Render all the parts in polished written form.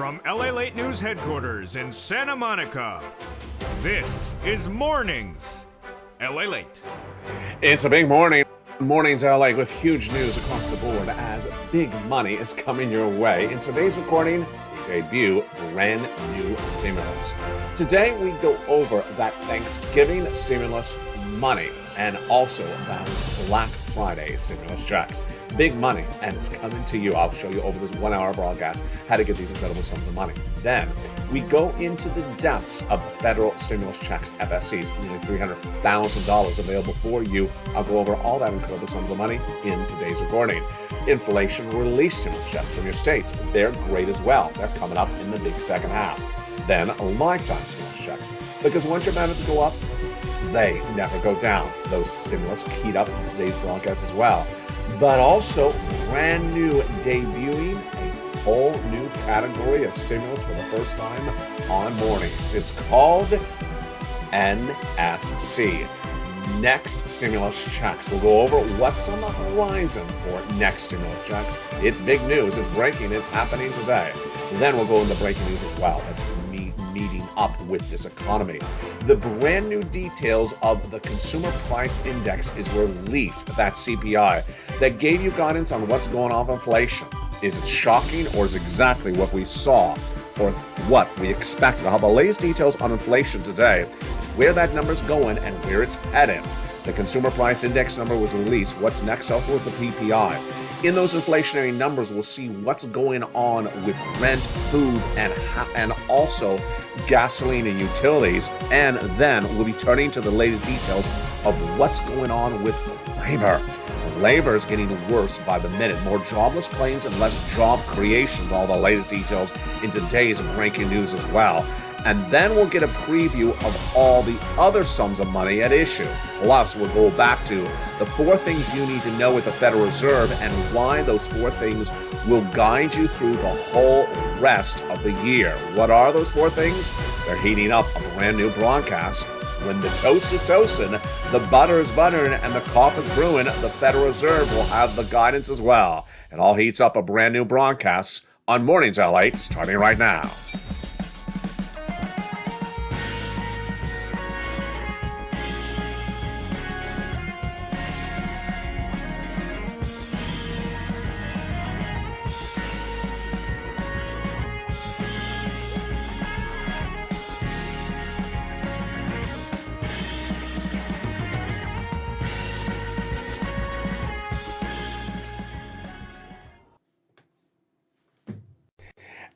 From LALATE News Headquarters in Santa Monica, this is Mornings LALATE. It's a big morning. Mornings LA with huge news across the board as big money is coming your way. In today's recording, we debut brand new stimulus. Today we go over that Thanksgiving stimulus money and also those Black Friday stimulus checks. Big money, and it's coming to you. I'll show you over this 1 hour broadcast how to get these incredible sums of money. Then we go into the depths of federal stimulus checks, FSCs, nearly $300,000 available for you. I'll go over all that incredible sums of money in today's recording. Inflation relief stimulus checks from your states. They're great as well. They're coming up in the big second half. Then lifetime stimulus checks, because once your benefits go up, they never go down. Those stimulus keyed up in today's broadcast as well. But also brand new, debuting a whole new category of stimulus for the first time on mornings. It's called NSC, Next Stimulus Checks. We'll go over what's on the horizon for next stimulus checks. It's big news, it's breaking, it's happening today. Then we'll go into breaking news as well. That's meeting up with this economy. The brand new details of the Consumer Price Index is released, that CPI, that gave you guidance on what's going on with inflation. Is it shocking, or is it exactly what we saw or what we expected? I'll have the latest details on inflation today, where that number's going and where it's headed. The Consumer Price Index number was released. What's next? Also with the PPI. In those inflationary numbers, we'll see what's going on with rent, food, and also gasoline and utilities. And then we'll be turning to the latest details of what's going on with labor. Labor is getting worse by the minute. More jobless claims and less job creations. All the latest details in today's breaking news as well. And then we'll get a preview of all the other sums of money at issue. Plus, we'll go back to the 4 things you need to know with the Federal Reserve and why those 4 things will guide you through the whole rest of the year. What are those 4 things? They're heating up a brand new broadcast. When the toast is toasting, the butter is buttering, and the coffee is brewing, the Federal Reserve will have the guidance as well. It all heats up a brand new broadcast on Mornings LA, starting right now.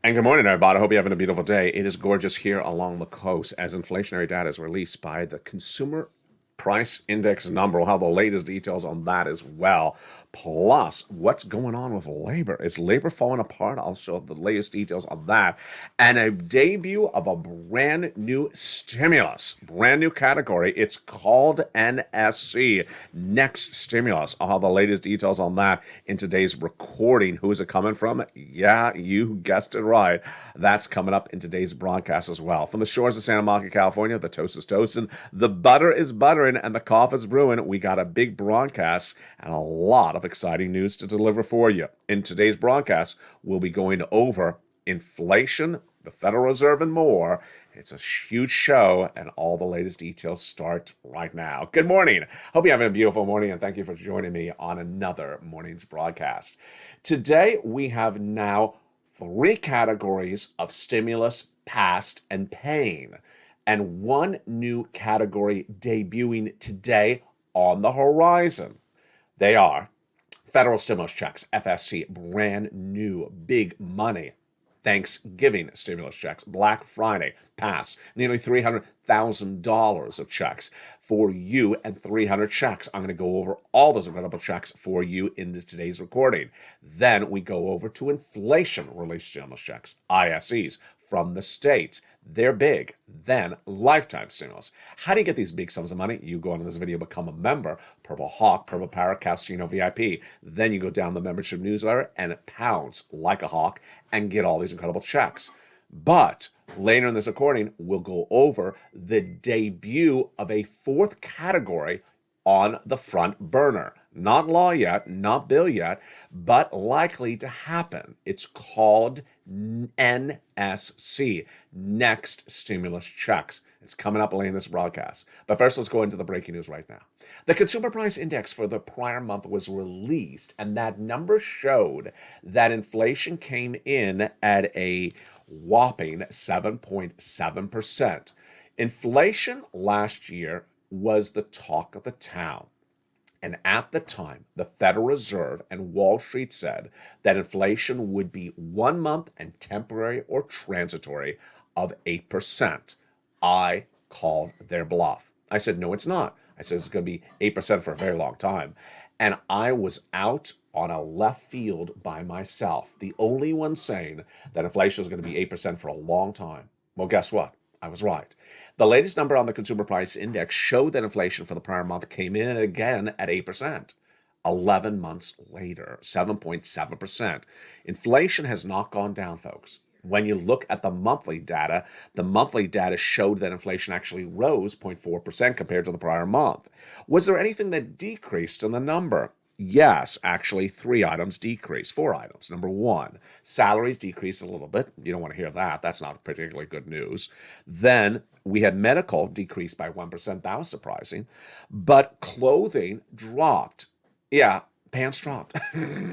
And good morning, everybody. I hope you're having a beautiful day. It is gorgeous here along the coast as inflationary data is released by the Consumer Price Index number. We'll have the latest details on that as well. Plus, what's going on with labor? Is labor falling apart? I'll show the latest details on that. And a debut of a brand new stimulus, brand new category. It's called NSC, Next Stimulus. I'll have the latest details on that in today's recording. Who is it coming from? Yeah, you guessed it right. That's coming up in today's broadcast as well. From the shores of Santa Monica, California, the toast is toasting, the butter is buttering, and the coffee is brewing. We got a big broadcast and a lot of exciting news to deliver for you. In today's broadcast, we'll be going over inflation, the Federal Reserve, and more. It's a huge show, and all the latest details start right now. Good morning. Hope you're having a beautiful morning, and thank you for joining me on another morning's broadcast. Today, we have now 3 categories of stimulus passed and paying, and 1 new category debuting today on the horizon. They are federal stimulus checks, FSC, brand new, big money. Thanksgiving stimulus checks, Black Friday, passed. Nearly $300,000 of checks for you and 300 checks. I'm going to go over all those incredible checks for you in today's recording. Then we go over to inflation relief stimulus checks, ISEs, from the states. They're big. Then lifetime stimulus. How do you get these big sums of money? You go into this video, become a member, Purple Hawk, Purple Parrot, Casino VIP. Then you go down the membership newsletter and pounce like a hawk and get all these incredible checks. But later in this recording, we'll go over the debut of a 4th category on the front burner. Not law yet, not bill yet, but likely to happen. It's called NSC, Next Stimulus Checks. It's coming up late in this broadcast. But first, let's go into the breaking news right now. The Consumer Price Index for the prior month was released, and that number showed that inflation came in at a whopping 7.7%. Inflation last year was the talk of the town. And at the time, the Federal Reserve and Wall Street said that inflation would be 1 month and temporary or transitory of 8%. I called their bluff. I said, no, it's not. I said, it's going to be 8% for a very long time. And I was out on a left field by myself, the only one saying that inflation is going to be 8% for a long time. Well, guess what? I was right. The latest number on the Consumer Price Index showed that inflation for the prior month came in again at 8%. 11 months later, 7.7%. Inflation has not gone down, folks. When you look at the monthly data showed that inflation actually rose 0.4% compared to the prior month. Was there anything that decreased in the number? Yes, actually, 3 items decreased, 4 items. Number one, salaries decreased a little bit. You don't want to hear that. That's not particularly good news. Then we had medical decreased by 1%. That was surprising. But clothing dropped. Yeah, pants dropped.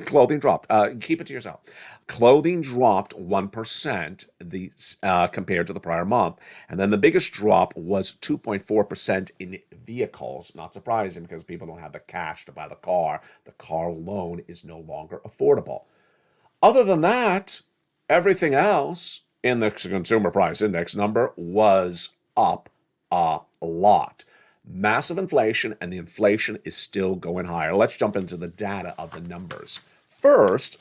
Clothing dropped. Keep it to yourself. Clothing dropped 1% compared to the prior month. And then the biggest drop was 2.4% in vehicles. Not surprising because people don't have the cash to buy the car. The car loan is no longer affordable. Other than that, everything else in the Consumer Price Index number was up a lot. Massive inflation, and the inflation is still going higher. Let's jump into the data of the numbers. First,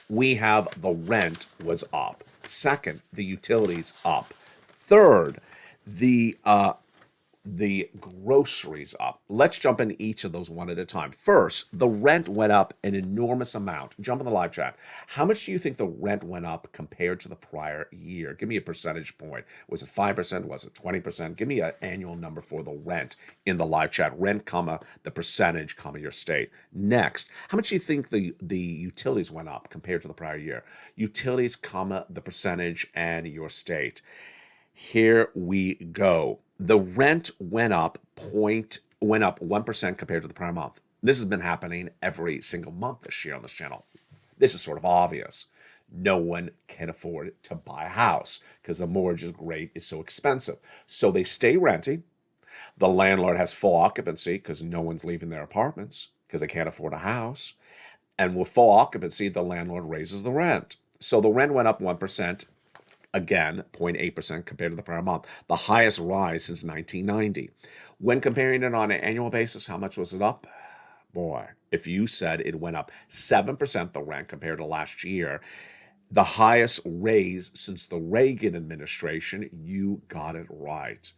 we have the rent was up. Second, the utilities up. Third, the groceries up. Let's jump into each of those one at a time. First, the rent went up an enormous amount. Jump in the live chat. How much do you think the rent went up compared to the prior year? Give me a percentage point. Was it 5%? Was it 20%? Give me an annual number for the rent in the live chat. Rent, comma, the percentage, comma, your state. Next, how much do you think the utilities went up compared to the prior year? Utilities, comma, the percentage, and your state. Here we go. The rent went up 1% compared to the prior month. This has been happening every single month this year on this channel. This is sort of obvious. No one can afford to buy a house because the mortgage rate is so expensive. So they stay renting. The landlord has full occupancy because no one's leaving their apartments because they can't afford a house. And with full occupancy, the landlord raises the rent. So the rent went up 1%. Again, 0.8% compared to the prior month, the highest rise since 1990. When comparing it on an annual basis, how much was it up? Boy, if you said it went up 7%, the rent compared to last year, the highest raise since the Reagan administration, you got it right.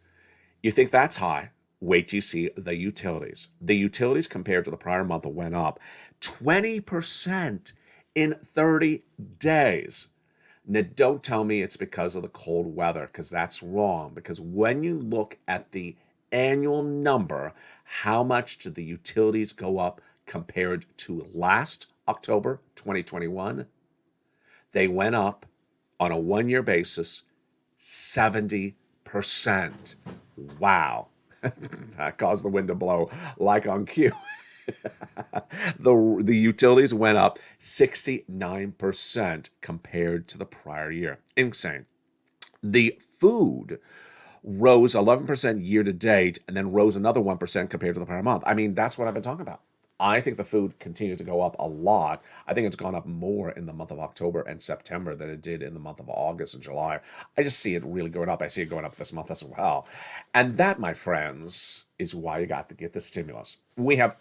You think that's high? Wait till you see the utilities. The utilities compared to the prior month went up 20% in 30 days. Now, don't tell me it's because of the cold weather, because that's wrong. Because when you look at the annual number, how much did the utilities go up compared to last October 2021? They went up on a one-year basis 70%. Wow. That caused the wind to blow like on cue. The utilities went up 69% compared to the prior year. Insane. The food rose 11% year to date and then rose another 1% compared to the prior month. I mean, that's what I've been talking about. I think the food continues to go up a lot. I think it's gone up more in the month of October and September than it did in the month of August and July. I just see it really going up. I see it going up this month as well. And that, my friends, is why you got to get the stimulus. We have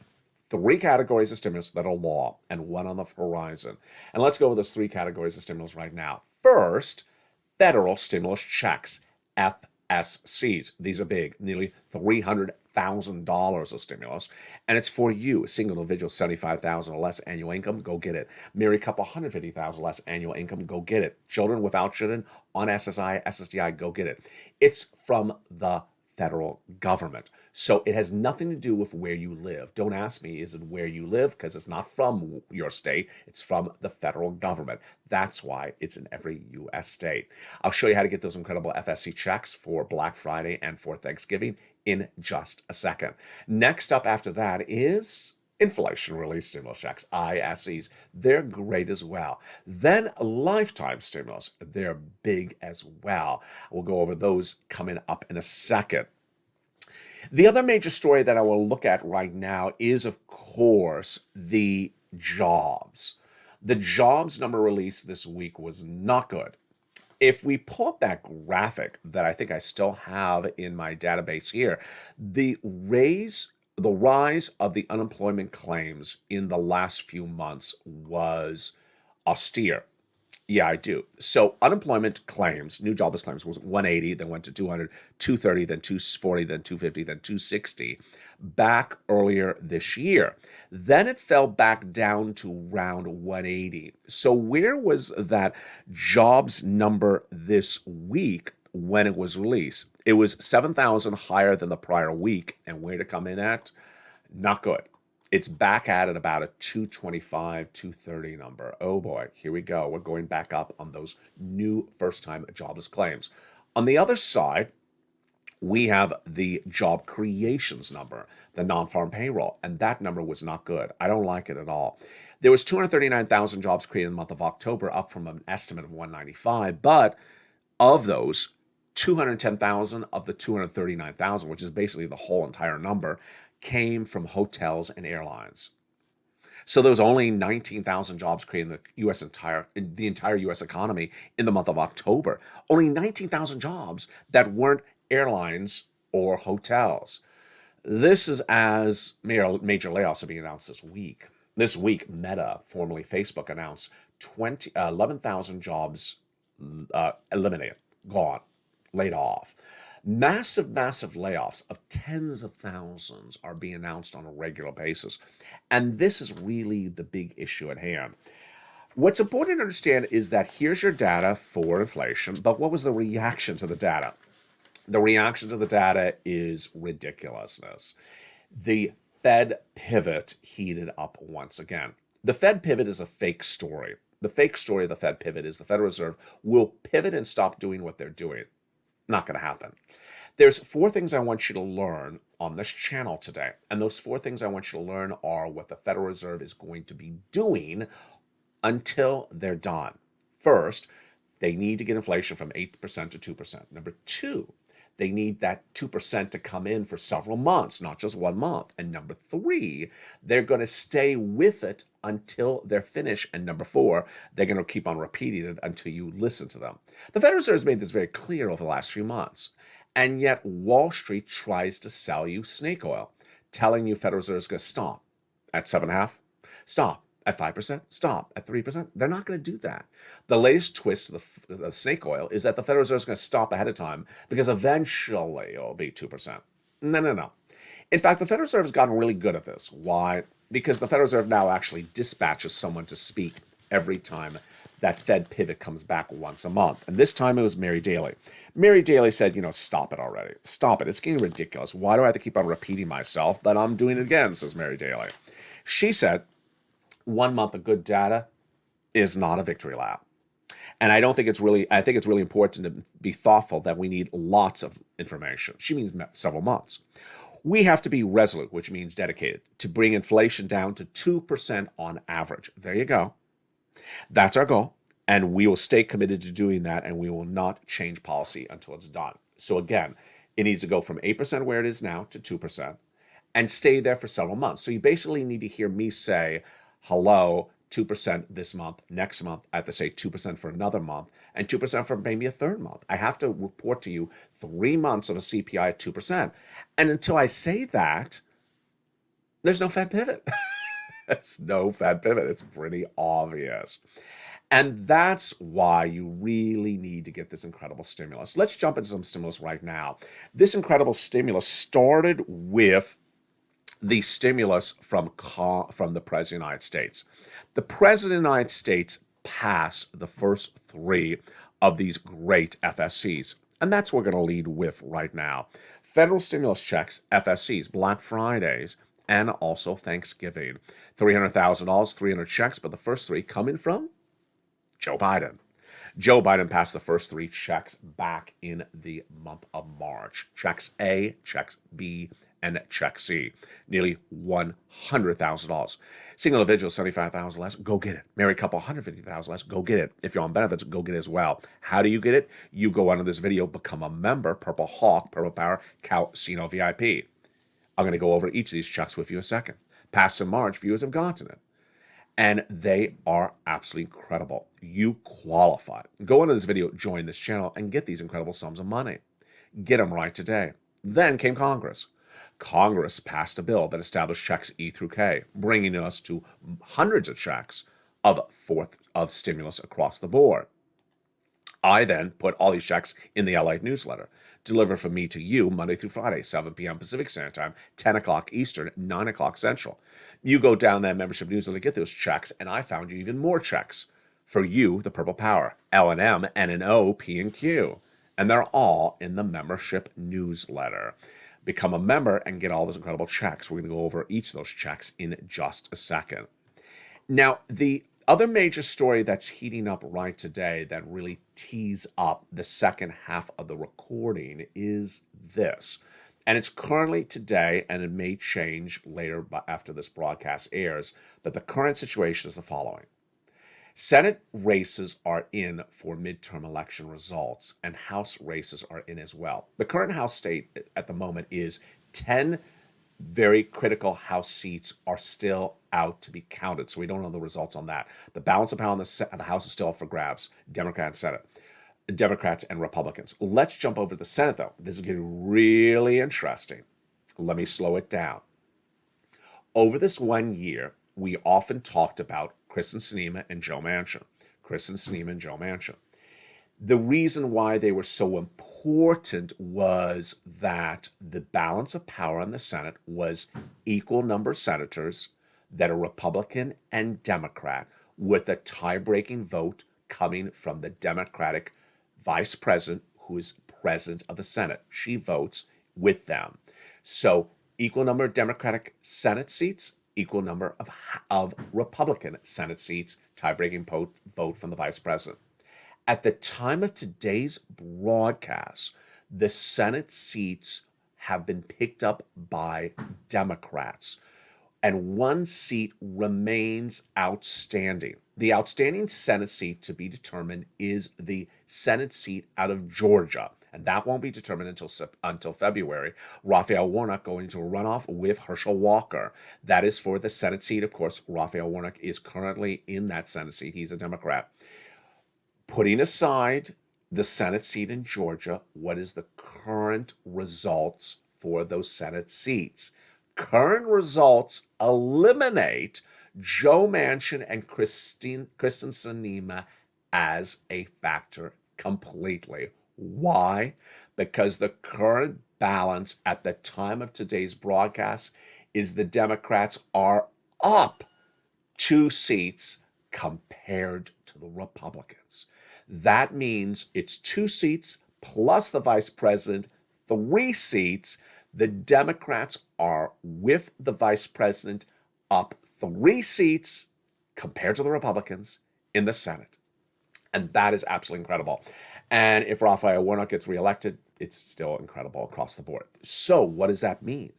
3 categories of stimulus that are law and 1 on the horizon. And let's go with those 3 categories of stimulus right now. First, federal stimulus checks, FSCs. These are big, nearly $300,000 of stimulus. And it's for you, a single individual, $75,000 or less annual income, go get it. Married couple, $150,000 less annual income, go get it. Children without children on SSI, SSDI, go get it. It's from the federal government. So it has nothing to do with where you live. Don't ask me, is it where you live? Because it's not from your state. It's from the federal government. That's why it's in every U.S. state. I'll show you how to get those incredible FSC checks for Black Friday and for Thanksgiving in just a second. Next up after that is inflation relief stimulus checks, ISEs. They're great as well. Then lifetime stimulus. They're big as well. We'll go over those coming up in a second. The other major story that I will look at right now is, of course, the jobs. The jobs number released this week was not good. If we pull up that graphic that I think I still have in my database here, the rise of the unemployment claims in the last few months was austere. Yeah, I do. So unemployment claims, new jobless claims, was 180, then went to 200, 230, then 240, then 250, then 260, back earlier this year. Then it fell back down to around 180. So where was that jobs number this week when it was released? It was 7,000 higher than the prior week. And where to come in at? Not good. It's back at about a 225, 230 number. Oh boy, here we go. We're going back up on those new first-time jobless claims. On the other side, we have the job creations number, the non-farm payroll, and that number was not good. I don't like it at all. There was 239,000 jobs created in the month of October, up from an estimate of 195, but of those, 210,000 of the 239,000, which is basically the whole entire number, came from hotels and airlines. So there was only 19,000 jobs created in the entire U.S. economy in the month of October. Only 19,000 jobs that weren't airlines or hotels. This is as major layoffs are being announced this week. This week, Meta, formerly Facebook, announced 11,000 jobs eliminated, gone, laid off. Massive layoffs of tens of thousands are being announced on a regular basis. And this is really the big issue at hand. What's important to understand is that here's your data for inflation, but what was the reaction to the data? The reaction to the data is ridiculousness. The Fed pivot heated up once again. The Fed pivot is a fake story. The fake story of the Fed pivot is the Federal Reserve will pivot and stop doing what they're doing. Not going to happen. There's 4 things I want you to learn on this channel today. And those 4 things I want you to learn are what the Federal Reserve is going to be doing until they're done. First, they need to get inflation from 8% to 2%. Number 2, they need that 2% to come in for several months, not just 1 month. And number 3, they're going to stay with it until they're finished. And number 4, they're going to keep on repeating it until you listen to them. The Federal Reserve has made this very clear over the last few months. And yet Wall Street tries to sell you snake oil, telling you Federal Reserve is going to stop at 7.5%, stop at 5%, stop at 3%. They're not going to do that. The latest twist of the snake oil is that the Federal Reserve is going to stop ahead of time because eventually it'll be 2%. No. In fact, the Federal Reserve has gotten really good at this. Why? Because the Federal Reserve now actually dispatches someone to speak every time that Fed pivot comes back once a month. And this time it was Mary Daly. Mary Daly said, stop it already. Stop it. It's getting ridiculous. Why do I have to keep on repeating myself? But I'm doing it again, says Mary Daly. She said, 1 month of good data is not a victory lap. And I think it's really important to be thoughtful that we need lots of information. She means several months. We have to be resolute, which means dedicated, to bring inflation down to 2% on average. There you go. That's our goal. And we will stay committed to doing that, and we will not change policy until it's done. So again, it needs to go from 8% where it is now to 2% and stay there for several months. So you basically need to hear me say, hello, 2% this month, next month, I have to say 2% for another month, and 2% for maybe a third month. I have to report to you 3 months of a CPI at 2%. And until I say that, there's no Fed pivot. There's no Fed pivot. It's pretty obvious. And that's why you really need to get this incredible stimulus. Let's jump into some stimulus right now. This incredible stimulus started with the stimulus from the President of the United States. The President of the United States passed the first 3 of these great FSCs. And that's what we're going to lead with right now. Federal stimulus checks, FSCs, Black Fridays, and also Thanksgiving. $300,000, 300 checks, but the first three coming from Joe Biden. Joe Biden passed the first three checks back in the month of March. Checks A, checks B, and check C. Nearly $100,000. Single individual, $75,000 less, go get it. Married couple, $150,000 less, go get it. If you're on benefits, go get it as well. How do you get it? You go under this video, become a member, Purple Hawk, Purple Power, Casino VIP. I'm going to go over each of these checks with you in a second. Past in March, viewers have gotten it. And they are absolutely incredible. You qualify. Go into this video, join this channel, and get these incredible sums of money. Get them right today. Then came Congress. Congress passed a bill that established checks E through K, bringing us to hundreds of checks of stimulus across the board. I then put all these checks in the LALATE newsletter, delivered from me to you Monday through Friday, 7 p.m. Pacific Standard Time, 10 o'clock Eastern, 9 o'clock Central. You go down that membership newsletter to get those checks, and I found you even more checks for you, the Purple Power, L&M, N&O, P and Q. And they're all in the membership newsletter. Become a member and get all those incredible checks. We're going to go over each of those checks in just a second. Now, the other major story that's heating up right today that really tees up the second half of the recording is this. And it's currently today, and it may change later after this broadcast airs, but the current situation is the following. Senate races are in for midterm election results, and House races are in as well. The current House state at the moment is 10 very critical House seats are still out to be counted, so we don't know the results on that. The balance of power in the House is still up for grabs, Democrats and Republicans. Let's jump over to the Senate, though. This is getting really interesting. Let me slow it down. Over this 1 year, we often talked about Kristen Sinema and Joe Manchin. The reason why they were so important was that the balance of power in the Senate was equal number of senators that are Republican and Democrat, with a tie-breaking vote coming from the Democratic vice president, who is president of the Senate. She votes with them. So equal number of Democratic Senate seats, equal number of Republican Senate seats, tie-breaking vote from the vice president. At the time of today's broadcast, the Senate seats have been picked up by Democrats, and one seat remains outstanding. The outstanding Senate seat to be determined is the Senate seat out of Georgia, and that won't be determined until February. Raphael Warnock going into a runoff with Herschel Walker. That is for the Senate seat. Of course, Raphael Warnock is currently in that Senate seat. He's a Democrat. Putting aside the Senate seat in Georgia, what is the current results for those Senate seats? Current results eliminate Joe Manchin and Kristen Sinema as a factor completely. Why? Because the current balance at the time of today's broadcast is the Democrats are up 2 seats compared to the Republicans. That means it's 2 seats plus the vice president, 3 seats. The Democrats are with the vice president up 3 seats compared to the Republicans in the Senate. And that is absolutely incredible. And if Raphael Warnock gets reelected, it's still incredible across the board. So what does that mean?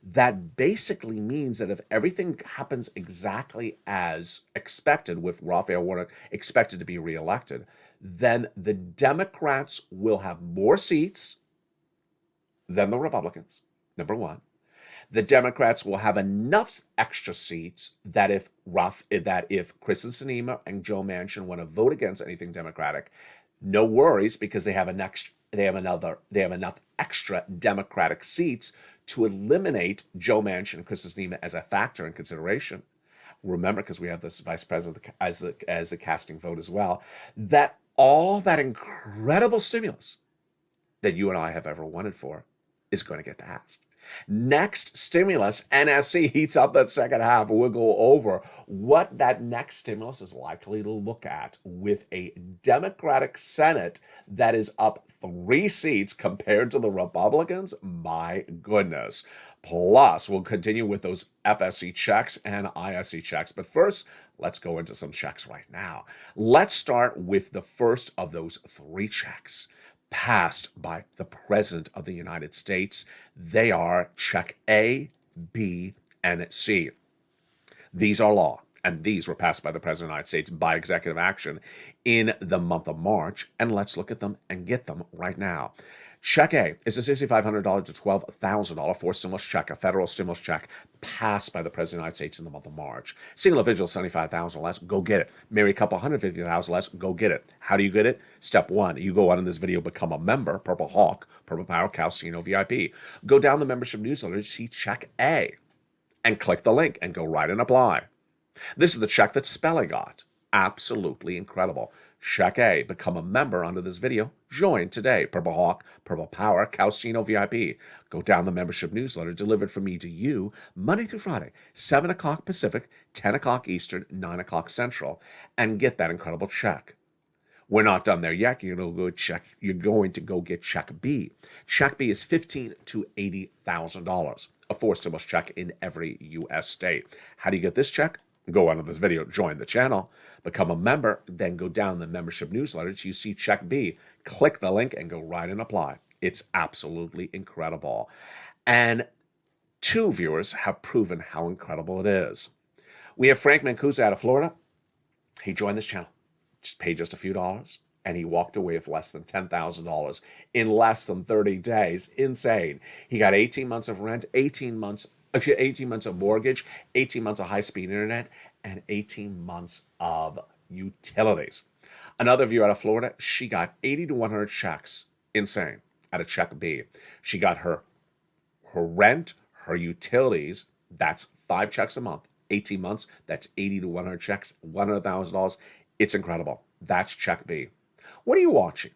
That basically means that if everything happens exactly as expected, with Raphael Warnock expected to be reelected, then the Democrats will have more seats than the Republicans, number one. The Democrats will have enough extra seats that if Kristen Sinema and Joe Manchin want to vote against anything Democratic, no worries, because they have enough extra Democratic seats to eliminate Joe Manchin and Kristen Sinema as a factor in consideration. Remember, because we have this vice president as the casting vote as well, that all that incredible stimulus that you and I have ever wanted for is going to get passed. Next stimulus, NSC heats up that second half. We'll go over what that next stimulus is likely to look at with a Democratic Senate that is up 3 seats compared to the Republicans. My goodness. Plus, we'll continue with those FSC checks and ISC checks. But first, let's go into some checks right now. Let's start with the first of those 3 checks passed by the President of the United States. They are check A, B, and C. These are law, and these were passed by the President of the United States by executive action in the month of March. And let's look at them and get them right now. Check A is a $6,500 to $12,000 forced stimulus check, a federal stimulus check passed by the President of the United States in the month of March. Single individual, $75,000 less, go get it. Married couple, $150,000 less, go get it. How do you get it? Step 1, you go on in this video, become a member, Purple Hawk, Purple Power, Calcino VIP. Go down the membership newsletter to see check A and click the link and go right and apply. This is the check that Spelling got. Absolutely incredible. Check A, become a member under this video. Join today. Purple Hawk, Purple Power, Calcino VIP. Go down the membership newsletter delivered from me to you Monday through Friday, 7 o'clock Pacific, 10 o'clock Eastern, 9 o'clock Central, and get that incredible check. We're not done there yet. You're going to go get check B. Check B is $15,000 to $80,000, a forced stimulus check in every U.S. state. How do you get this check? Go onto this video, join the channel, become a member, then go down the membership newsletter till you see check B, click the link and go right and apply. It's absolutely incredible. And 2 viewers have proven how incredible it is. We have Frank Mancuso out of Florida. He joined this channel, just paid just a few dollars, and he walked away with less than $10,000 in less than 30 days. Insane. He got 18 months of rent, 18 months of mortgage, 18 months of high-speed internet, and 18 months of utilities. Another viewer out of Florida, she got 80 to 100 checks. Insane. At a check B. She got her rent, her utilities, that's 5 checks a month. 18 months, that's 80 to 100 checks, $100,000. It's incredible. That's check B. What are you watching?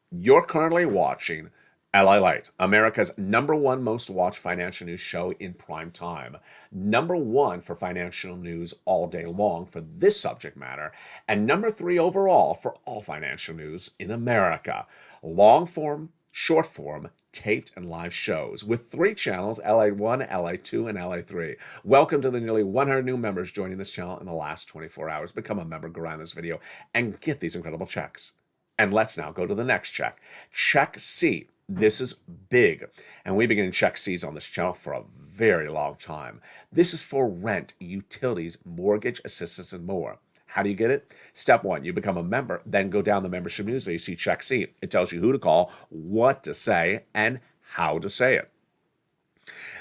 You're currently watching LALATE, America's #1 most watched financial news show in prime time. #1 for financial news all day long for this subject matter, and #3 overall for all financial news in America. Long form, short form, taped and live shows with 3 channels, LA1, LA2, and LA3. Welcome to the nearly 100 new members joining this channel in the last 24 hours. Become a member, go around this video, and get these incredible checks. And let's now go to the next check. Check C. This is big, and we've been getting check C's on this channel for a very long time. This is for rent, utilities, mortgage assistance, and more. How do you get it? Step 1, you become a member, then go down the membership newsletter. You see check C. It tells you who to call, what to say, and how to say it.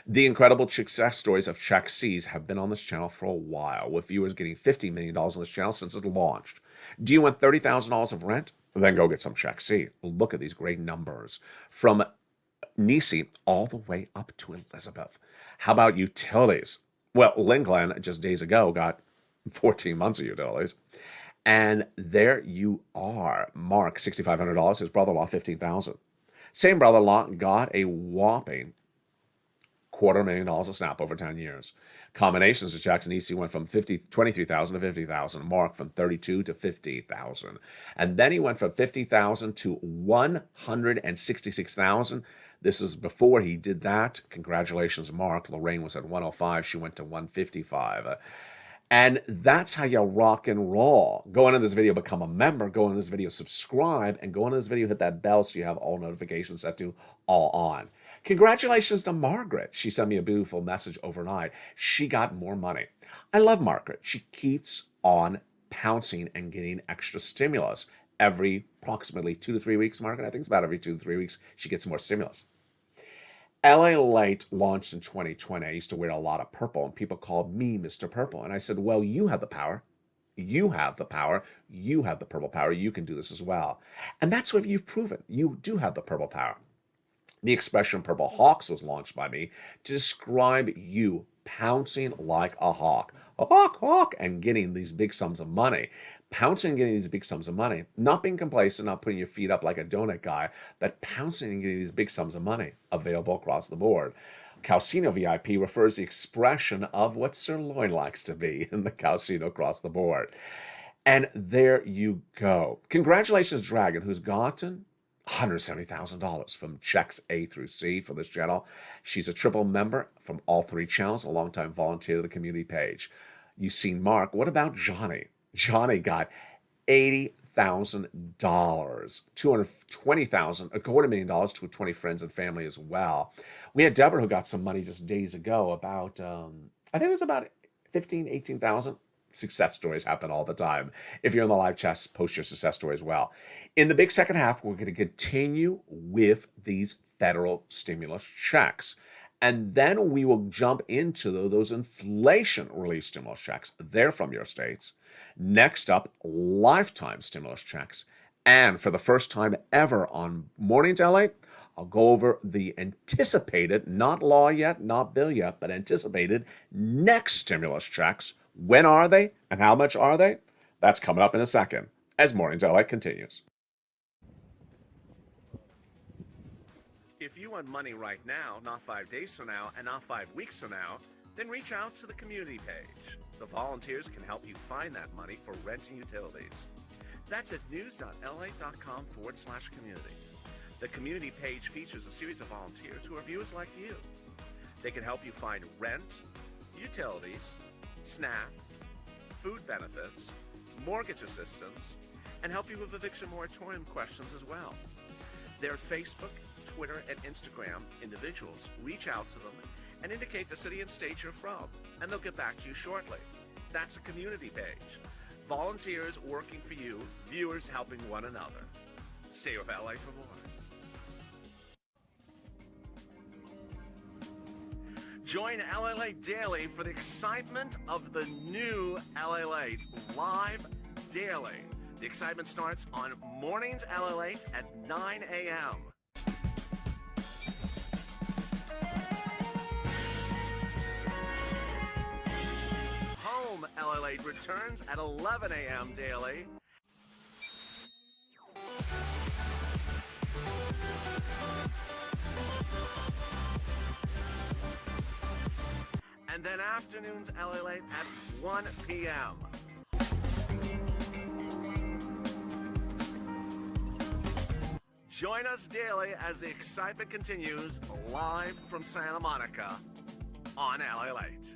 The incredible success stories of check C's have been on this channel for a while, with viewers getting $50 million on this channel since it launched. Do you want $30,000 of rent? Then go get some check C. Look at these great numbers. From Nisi all the way up to Elizabeth. How about utilities? Well, Lynn Glenn just days ago got 14 months of utilities. And there you are. Mark, $6,500. His brother-in-law, $15,000. Same brother-in-law got a whopping $250,000 of SNAP over 10 years. Combinations of checks in EC went from $23,000 to $50,000. Mark from $32,000 to $50,000. And then he went from $50,000 to $166,000. This is before he did that. Congratulations, Mark. Lorraine was at 105. She went to 155. And that's how you rock and roll. Go into this video, become a member. Go into this video, subscribe. And go into this video, hit that bell so you have all notifications set to all on. Congratulations to Margaret. She sent me a beautiful message overnight. She got more money. I love Margaret. She keeps on pouncing and getting extra stimulus every approximately 2 to 3 weeks, Margaret. I think it's about every 2 to 3 weeks she gets more stimulus. LALATE launched in 2020. I used to wear a lot of purple, and people called me Mr. Purple. And I said, well, you have the power. You have the power. You have the purple power. You can do this as well. And that's what you've proven. You do have the purple power. The expression Purple Hawks was launched by me to describe you pouncing like a hawk. A hawk, and getting these big sums of money. Pouncing and getting these big sums of money. Not being complacent, not putting your feet up like a donut guy, but pouncing and getting these big sums of money available across the board. Calcino VIP refers the expression of what sirloin likes to be in the Calcino across the board. And there you go. Congratulations, Dragon, who's gotten $170,000 from checks A through C for this channel. She's a triple member from all three channels, a longtime volunteer to the community page. You've seen Mark. What about Johnny? Johnny got $80,000, $220,000, $250,000 to 20 friends and family as well. We had Deborah who got some money just days ago, about I think it was about 15, 18,000. Success stories happen all the time. If you're in the live chat, post your success story as well. In the big second half, we're going to continue with these federal stimulus checks. And then we will jump into those inflation relief stimulus checks. They're from your states. Next up, lifetime stimulus checks. And for the first time ever on Mornings LA, I'll go over the anticipated, not law yet, not bill yet, but anticipated next stimulus checks. When are they and how much are they? That's coming up in a second as Mornings LA continues. If you want money right now, not 5 days from now, and not 5 weeks from now, then reach out to the community page. The volunteers can help you find that money for rent and utilities. That's at news.la.com/community. The community page features a series of volunteers who are viewers like you. They can help you find rent, utilities, SNAP, food benefits, mortgage assistance, and help you with eviction moratorium questions as well. Their Facebook, Twitter, and Instagram individuals reach out to them and indicate the city and state you're from, and they'll get back to you shortly. That's a community page. Volunteers working for you, viewers helping one another. Stay with LA for more. Join LALATE Daily for the excitement of the new LALATE live daily. The excitement starts on Mornings LALATE at 9 a.m. Home LALATE returns at 11 a.m. daily. And then afternoons LALATE at 1 p.m. Join us daily as the excitement continues live from Santa Monica on LALATE.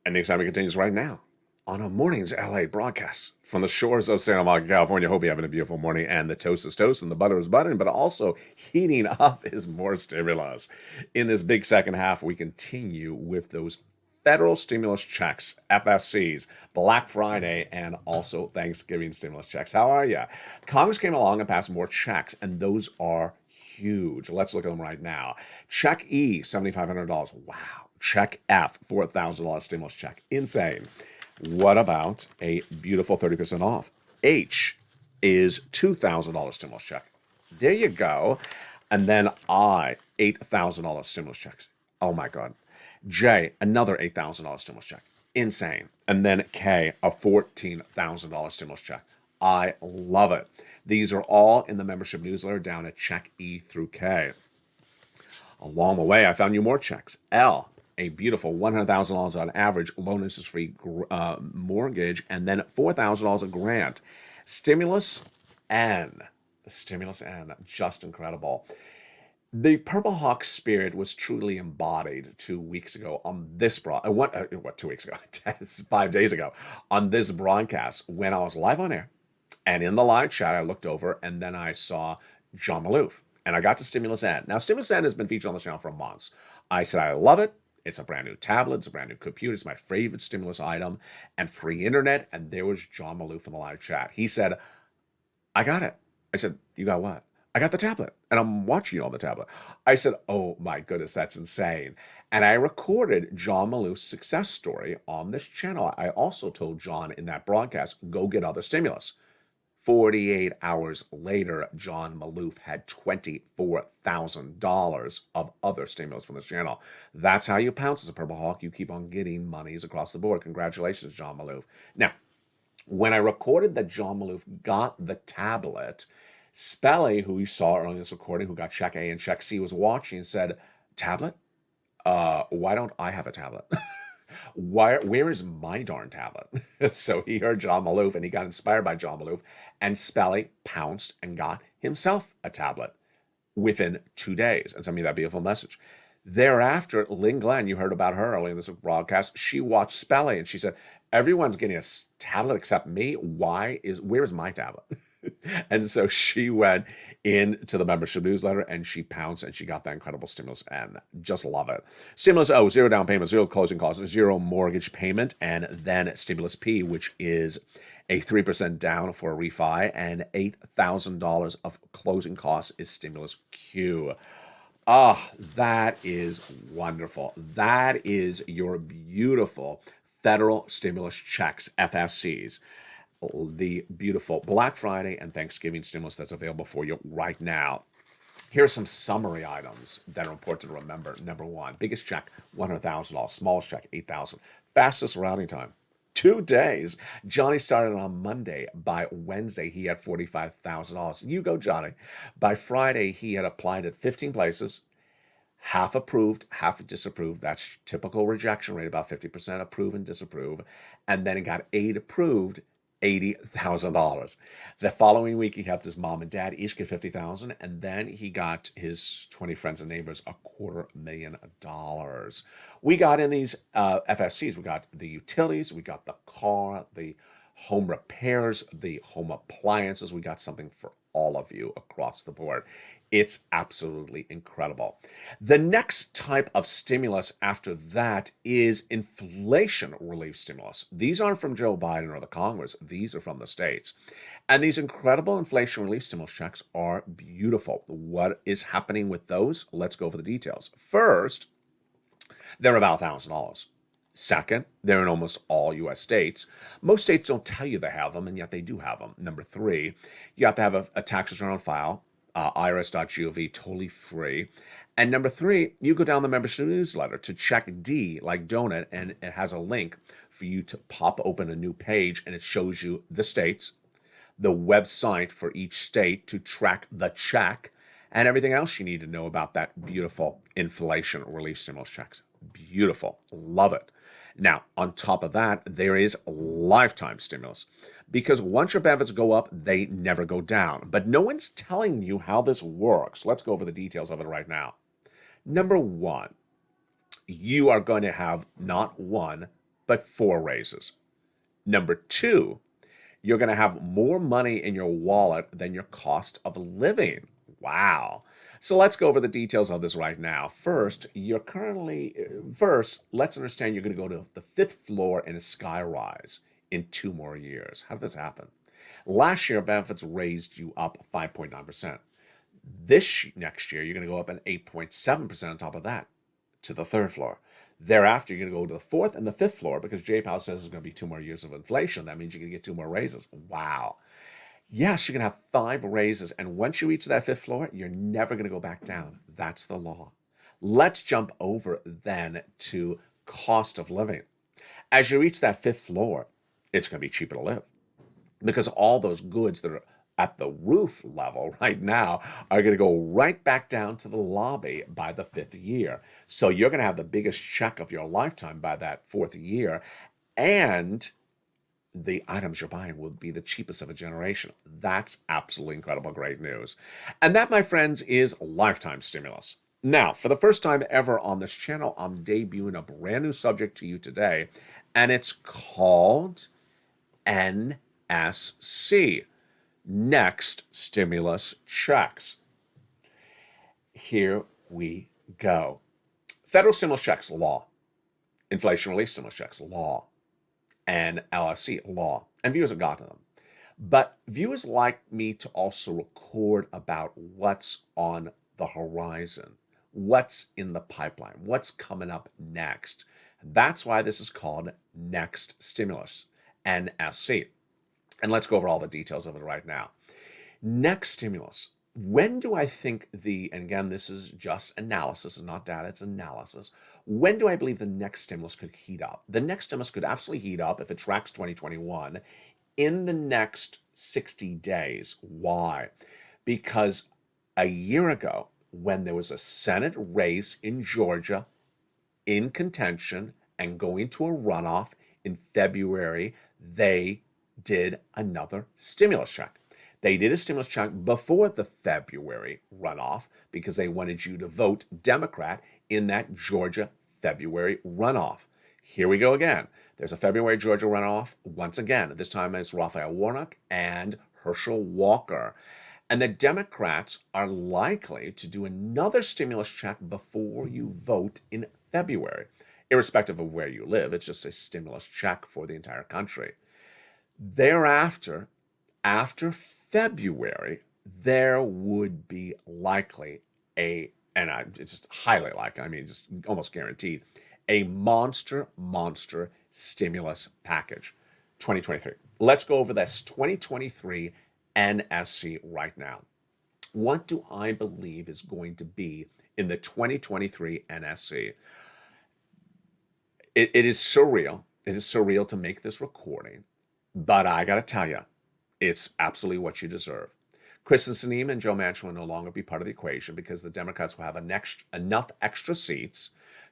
And the excitement continues right now on a Mornings LA broadcast from the shores of Santa Monica, California. Hope you're having a beautiful morning, and the toast is toast and the butter is butter, but also heating up is more stimulus. In this big second half, we continue with those federal stimulus checks, FSCs, Black Friday, and also Thanksgiving stimulus checks. How are you? Congress came along and passed more checks, and those are huge. Let's look at them right now. Check E, $7,500. Wow. Check F, $4,000 stimulus check. Insane. What about a beautiful 30% off? H is $2,000 stimulus check. There you go. And then I, $8,000 stimulus checks. Oh my God. J, another $8,000 stimulus check. Insane. And then K, a $14,000 stimulus check. I love it. These are all in the membership newsletter down at check E through K. Along the way, I found you more checks. L, a beautiful $100,000 on average loan interest-free mortgage, and then $4,000 a grant. Stimulus N, just incredible. The Purple Hawk spirit was truly embodied 2 weeks ago on this 2 weeks ago? 5 days ago on this broadcast when I was live on air. And in the live chat, I looked over and then I saw John Maloof. And I got to Stimulus N. Now, Stimulus N has been featured on the channel for months. I said, I love it. It's a brand new tablet. It's a brand new computer. It's my favorite stimulus item. And free internet. And there was John Maloof in the live chat. He said, I got it. I said, you got what? I got the tablet. And I'm watching you on the tablet. I said, oh my goodness, that's insane. And I recorded John Maloof's success story on this channel. I also told John in that broadcast, go get other stimulus. 48 hours later, John Maloof had $24,000 of other stimulus from this channel. That's how you pounce as a Purple Hawk. You keep on getting monies across the board. Congratulations, John Maloof. Now, when I recorded that John Maloof got the tablet, Spelly, who you saw earlier in this recording, who got check A and check C, was watching and said, tablet? Why don't I have a tablet? Where is my darn tablet? So he heard John Maloof and he got inspired by John Maloof, and Spelly pounced and got himself a tablet within 2 days and sent me that beautiful message. Thereafter, Lynn Glenn, you heard about her earlier in this broadcast, she watched Spelly and she said, everyone's getting a tablet except me. Where is my tablet? And so she went into the membership newsletter and she pounced and she got that incredible stimulus and just love it. Stimulus O, 0 down payment, 0 closing costs, 0 mortgage payment, and then Stimulus P, which is a 3% down for a refi, and $8,000 of closing costs is Stimulus Q. Ah, that is wonderful. That is your beautiful federal stimulus checks, FSCs. The beautiful Black Friday and Thanksgiving stimulus that's available for you right now. Here are some summary items that are important to remember. Number one, biggest check, $100,000. Smallest check, $8,000. Fastest routing time, 2 days. Johnny started on Monday. By Wednesday, he had $45,000. You go, Johnny. By Friday, he had applied at 15 places. Half approved, half disapproved. That's typical rejection rate, about 50% approve and disapprove. And then he got 8 approved, $80,000. The following week, he helped his mom and dad each get $50,000, and then he got his 20 friends and neighbors $250,000. We got in these FFCs. We got the utilities, we got the car, the home repairs, the home appliances. We got something for all of you across the board. It's absolutely incredible. The next type of stimulus after that is inflation relief stimulus. These aren't from Joe Biden or the Congress. These are from the states. And these incredible inflation relief stimulus checks are beautiful. What is happening with those? Let's go over the details. First, they're about $1,000. Second, they're in almost all U.S. states. Most states don't tell you they have them, and yet they do have them. Number three, you have to have a tax return on file. irs.gov, totally free. And number three, you go down the membership newsletter to check D, like donut, and it has a link for you to pop open a new page, and it shows you the states, the website for each state to track the check, and everything else you need to know about that beautiful inflation relief stimulus checks. Beautiful. Love it. Now, on top of that, there is lifetime stimulus, because once your benefits go up, they never go down. But no one's telling you how this works. Let's go over the details of it right now. Number one, you are going to have not one, but 4 raises. Number two, you're going to have more money in your wallet than your cost of living. Wow. So let's go over the details of this right now. First, let's understand you're going to go to the 5th floor in a sky rise in 2 more years. How did this happen? Last year, benefits raised you up 5.9%. Next year, you're going to go up an 8.7% on top of that to the 3rd floor. Thereafter, you're going to go to the 4th and the 5th floor, because J-Powell says there's going to be 2 more years of inflation. That means you're going to get 2 more raises. Wow. Yes, you're going to have 5 raises, and once you reach that 5th floor, you're never going to go back down. That's the law. Let's jump over then to cost of living. As you reach that 5th floor, it's going to be cheaper to live, because all those goods that are at the roof level right now are going to go right back down to the lobby by the 5th year. So you're going to have the biggest check of your lifetime by that 4th year, and the items you're buying will be the cheapest of a generation. That's absolutely incredible, great news. And that, my friends, is lifetime stimulus. Now, for the first time ever on this channel, I'm debuting a brand new subject to you today, and it's called NSC, Next Stimulus Checks. Here we go. Federal stimulus checks, law. Inflation relief stimulus checks, law. And LSC, law. And viewers have gotten them. But viewers like me to also record about what's on the horizon, what's in the pipeline, what's coming up next. That's why this is called Next Stimulus, NSC. And let's go over all the details of it right now. Next stimulus. When do I think and again, this is just analysis, it's not data, it's analysis. When do I believe the next stimulus could heat up? The next stimulus could absolutely heat up if it tracks 2021 in the next 60 days. Why? because a year ago, when there was a Senate race in Georgia in contention and going to a runoff in February, they did another stimulus check. They did a stimulus check before the February runoff because they wanted you to vote Democrat in that Georgia February runoff. Here we go again. There's a February Georgia runoff once again. This time it's Raphael Warnock and Herschel Walker. And the Democrats are likely to do another stimulus check before you vote in February. Irrespective of where you live, it's just a stimulus check for the entire country. Thereafter, after February, there would be likely it's just highly likely, I mean, just almost guaranteed, a monster stimulus package. 2023. Let's go over this 2023 NSC right now. What do I believe is going to be in the 2023 NSC? It is surreal. It is surreal to make this recording, but I got to tell you, it's absolutely what you deserve. Kristen Sinema and Joe Manchin will no longer be part of the equation because the Democrats will have enough extra seats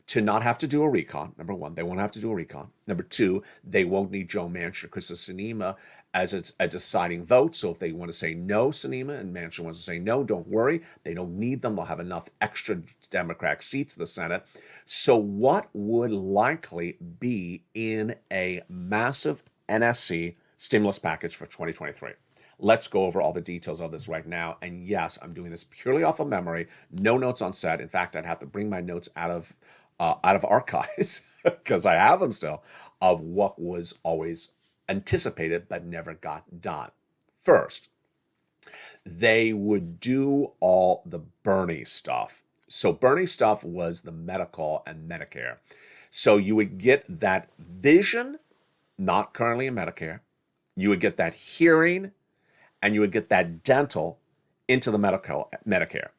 to not have to do a recon. Number one, they won't have to do a recon. Number two, they won't need Joe Manchin or Kristen Sinema as a deciding vote. So if they want to say no, Sinema, and Manchin wants to say no, don't worry. They don't need them. They'll have enough extra Democratic seats in the Senate. So what would likely be in a massive NSC stimulus package for 2023? Let's go over all the details of this right now. And yes, I'm doing this purely off of memory. No notes on set. In fact, I'd have to bring my notes out of archives because I have them still of what was always anticipated but never got done. First, they would do all the Bernie stuff. So Bernie stuff was the medical and Medicare. So you would get that vision, not currently in Medicare. You would get that hearing, and you would get that dental into the Medicare.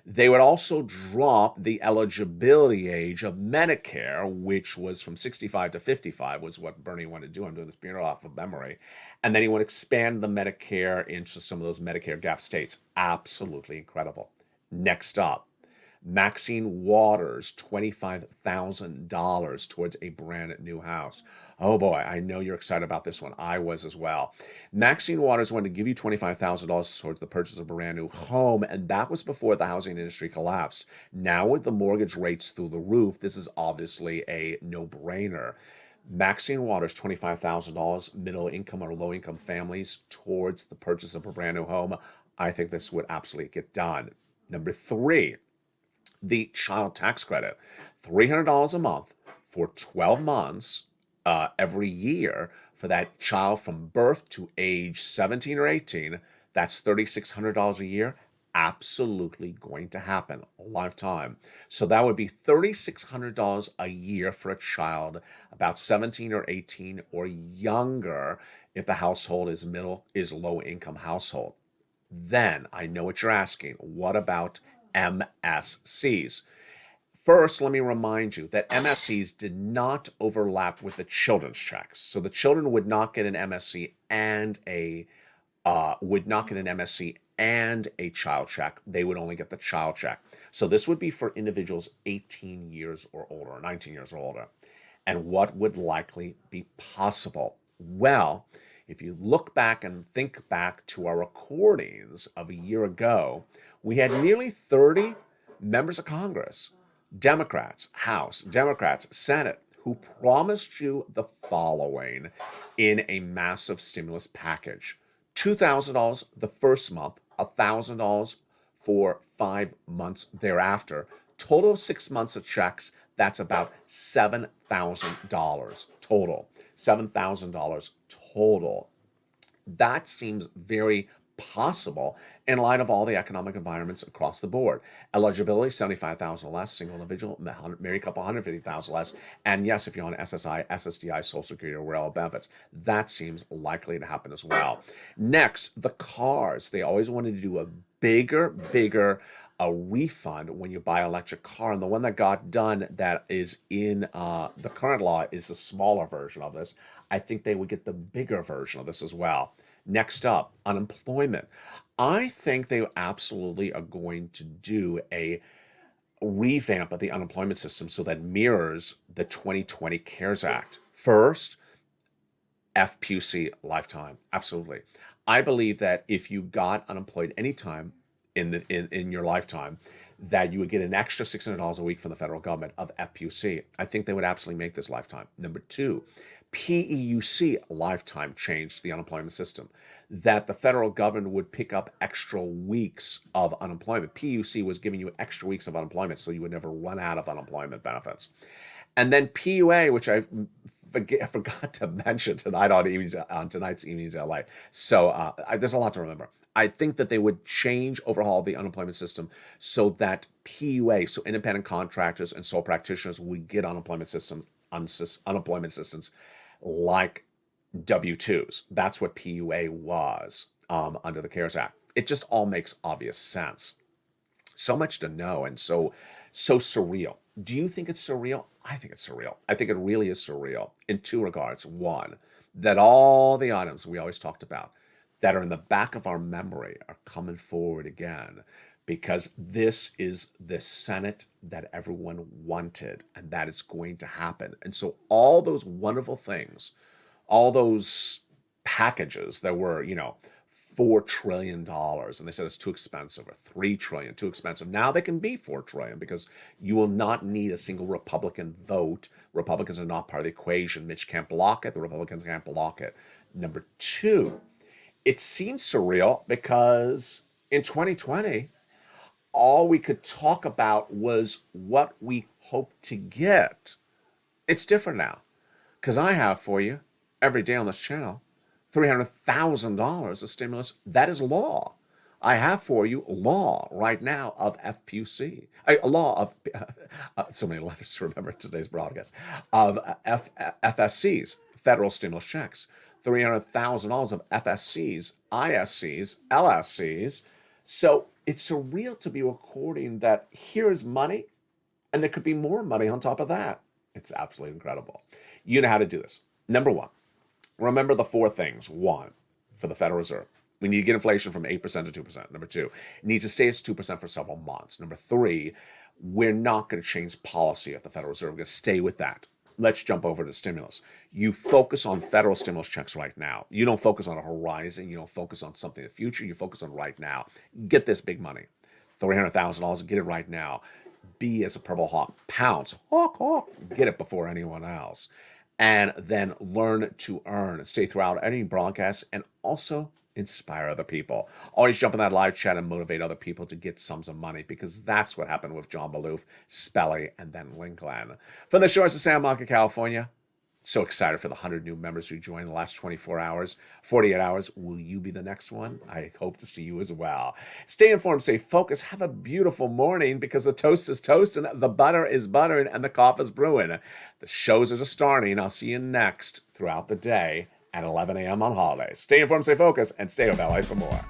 They would also drop the eligibility age of Medicare, which was from 65 to 55, was what Bernie wanted to do. I'm doing this purely off of memory. And then he would expand the Medicare into some of those Medicare gap states. Absolutely incredible. Next up, Maxine Waters, $25,000 towards a brand new house. Oh boy, I know you're excited about this one. I was as well. Maxine Waters wanted to give you $25,000 towards the purchase of a brand new home, and that was before the housing industry collapsed. Now with the mortgage rates through the roof, this is obviously a no-brainer. Maxine Waters, $25,000, middle income or low income families towards the purchase of a brand new home. I think this would absolutely get done. Number three, the child tax credit, $300 a month for 12 months every year for that child from birth to age 17 or 18. That's $3,600 a year. Absolutely going to happen a lifetime. So that would be $3,600 a year for a child about 17 or 18 or younger if the household is low income household. Then I know what you're asking. What about MSCs? First, let me remind you that MSCs did not overlap with the children's checks. So the children would not get an MSC and a child check. They would only get the child check. So this would be for individuals 18 years or older, or 19 years or older. And what would likely be possible? Well, if you look back and think back to our recordings of a year ago, we had nearly 30 members of Congress, Democrats, House, Democrats, Senate, who promised you the following in a massive stimulus package. $2,000 the first month, $1,000 for 5 months thereafter. Total of 6 months of checks, that's about $7,000 total. $7,000 total. That seems very possible in light of all the economic environments across the board. Eligibility, $75,000 less, single individual, married couple, $150,000 less. And yes, if you're on SSI, SSDI, Social Security, or relevant benefits, that seems likely to happen as well. Next, the cars. They always wanted to do a bigger refund when you buy an electric car. And the one that got done that is in the current law is the smaller version of this. I think they would get the bigger version of this as well. Next up, unemployment. I think they absolutely are going to do a revamp of the unemployment system so that mirrors the 2020 CARES Act. First, FPUC lifetime. Absolutely. I believe that if you got unemployed anytime in your lifetime, that you would get an extra $600 a week from the federal government of FPUC. I think they would absolutely make this lifetime. Number two, PEUC lifetime change to the unemployment system, that the federal government would pick up extra weeks of unemployment. PEUC was giving you extra weeks of unemployment so you would never run out of unemployment benefits. And then PUA, which I forgot to mention tonight on tonight's Evenings LA. So there's a lot to remember. I think that they would overhaul the unemployment system so that PUA, so independent contractors and sole practitioners, would get unemployment assistance like W-2s. That's what PUA was under the CARES Act. It just all makes obvious sense. So much to know and so surreal. Do you think it's surreal? I think it's surreal. I think it really is surreal in two regards. One, that all the items we always talked about that are in the back of our memory are coming forward again, because this is the Senate that everyone wanted, and that is going to happen. And so all those wonderful things, all those packages that were, $4 trillion, and they said it's too expensive, or $3 trillion, too expensive. Now they can be $4 trillion because you will not need a single Republican vote. Republicans are not part of the equation. Mitch can't block it. The Republicans can't block it. Number two, it seems surreal because in 2020, all we could talk about was what we hope to get. It's different now, because I have for you every day on this channel $300,000 of stimulus. That is law. I have for you law right now of FPUC, a law of, so many letters to remember today's broadcast, of FSCs, federal stimulus checks, $300,000 of FSCs, ISCs, LSCs. So it's surreal to be recording that here is money, and there could be more money on top of that. It's absolutely incredible. You know how to do this. Number one, remember the four things. One, for the Federal Reserve, we need to get inflation from 8% to 2%. Number two, it needs to stay at 2% for several months. Number three, we're not going to change policy at the Federal Reserve. We're going to stay with that. Let's jump over to stimulus. You focus on federal stimulus checks right now. You don't focus on a horizon. You don't focus on something in the future. You focus on right now. Get this big money, $300,000. Get it right now. Be as a purple hawk. Pounce. Hawk, hawk. Get it before anyone else. And then learn to earn. Stay throughout any broadcast, and also inspire other people. Always jump in that live chat and motivate other people to get sums of money, because that's what happened with John Maloof, Spelly, and then Lincoln. From the shores of Santa Monica, California, so excited for the 100 new members who joined in the last 24 hours, 48 hours. Will you be the next one? I hope to see you as well. Stay informed, stay focused, have a beautiful morning, because the toast is toasting, the butter is buttering, and the coffee is brewing. The shows are just starting. I'll see you next throughout the day at 11 a.m. on holidays. Stay informed, stay focused, and stay with LA for more.